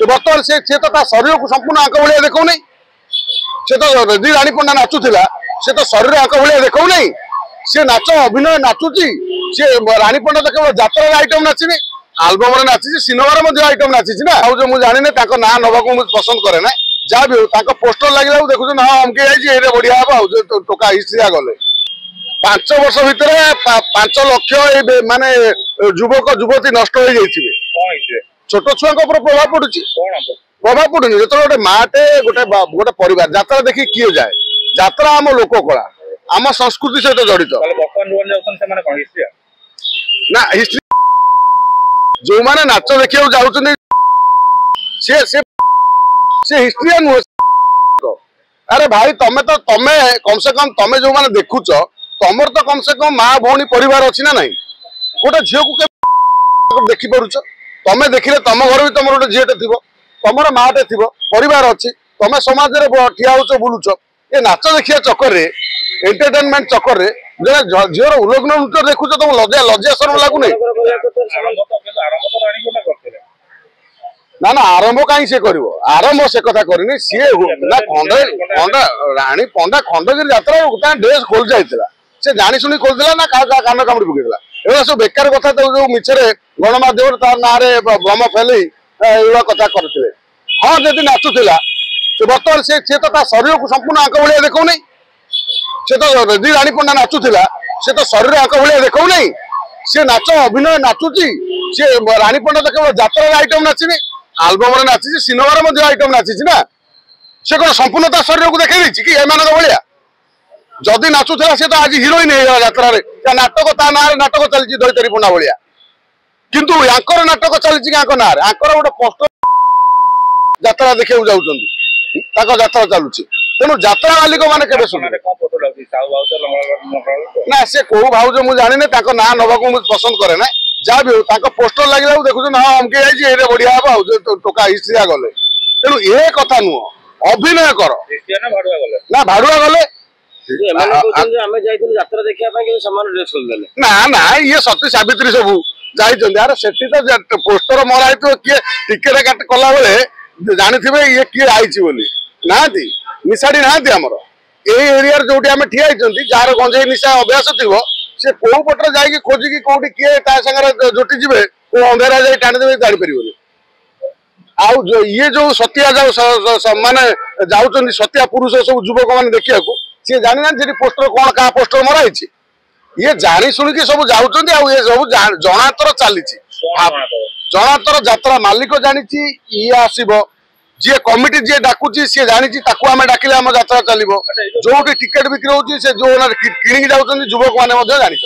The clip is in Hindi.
बर्तमान से तो शरीर को संपूर्ण आंक भाया देखो नहीं से तो रेडी रानी पंडा नाचुला से तो शरीर आंक भाया देखो नहीं सी नाच अभिनय नाचुची सी रानी पंडा तो केवल जात्रार आइटम नाचिनी आलबम नाची सिनेमार आइटम नाची ना जो मुझे जानी ना नवा को पसंद करे ना जहाँ भी हो पोस्टर लगे देखुन ना अमके जाइए बढ़िया हम टोका हिस्ट्री गले 5 वर्ष भितर 5 लक्ष माने युवक युवती नष्ट हो जाइए छोट छुआ प्रभाव पड़ुनी जो गोटे माटे गोटे परिवार यात्रा देखी किए जाए यात्रा आम लोक कला आम संस्कृति सहित जड़ित ना हिस्ट्री जो मैंने नाच देखा जाऊँ हिस्ट्री नुह अरे भाई तमें कम से कम तमें जो मैंने देखुच तमर तो कम से कम माँ भौणी परिवार अच्छी ना नहीं गोटे झील को देखी पारुच तमें देखिले तम घर भी तुम गोटे झीटे थी तुम माटे थी परिवार अच्छी तमें समाज में ठिया हो बुलुच ये नाच देखिया चक्कर रे एंटरटेनमेंट चक्कर रे झीर उल्लग्न नृत्य देखुच तुम लज्जा शर्म लगुनि ना ना आरंभ कहीं से कर आरंभ से कथा करनी सी ना खंडा राणी पंडा खंडगिरी यात्रा ड्रेस खोल जाता से जानी शुणी खोलला ना कान कामुड़ी पकड़ा एवं सब बेकार कथा जो मिछरे गणमाध्यम ना भ्रम फैल कथा करते हाँ जदि नाचुला बर्तमान से तो शरीर को संपूर्ण आंक भाया देखो नहीं से तो रेडी रानी पंडा नाचुला से तो शरीर आंक भाया देखो नहीं सी नाच अभिनय नाचुची सी रानी पंडा तो केवल जात्रार आइटम नाचिनी आलबम नाची सिनेमार आइटम नाची ना से कौन संपूर्ण शरीर को देखा कि एमान भाया जदि नाचुला सी तो आज हिरोइन हो यात्रा नाटक ता ना नाटक चलती दैतरी पंडा भाया किंतु यांकर नाटक चलती ना आंकर गोटे पोस्टर यात्रा देखा जाऊँ यात्रा चलुची तेणु यात्रा मालिक मैंने केवे ना से कौ भाज मुझे जानी ना नवा को पसंद करे ना जहाँ भी हो पोस्टर लगे देखुन ना अमके जाइए बढ़िया हम टोका हिस्ट्री गले तेणु ये कथा नुह अभिनय कर ना भाड़ुआ गले ना ना ये सती सावित्री सब जाइए से पोस्टर मरा किए टिकेट कला बेले जानी ये किए आई ना निशाड़ी ना आमर ये एरिया जो ठिया जार गंजे निशा अभ्यास थी से कौ पटे जाकि खोजिकी कौटी किए सागर जुटी जी अंधेरा जा टाणीदेवे जापर आउ ये जो सतिया जाऊ माने जाऊँ सतिया पुरुष सब युवक मैंने देखा सी जानी ना पोस्टर कौन क्या पोस्टर मराई ये जानी शुणिकी सब जाऊँ ये सब जनातर चली जनातर यात्रा मालिक जानी ये आसब जी कमिटी जी डाकुची सी जानी आम डाकिले आम यात्रा चलो जो टिकेट बिक्री हो जो कि जाऊँ युवक मैंने जानी।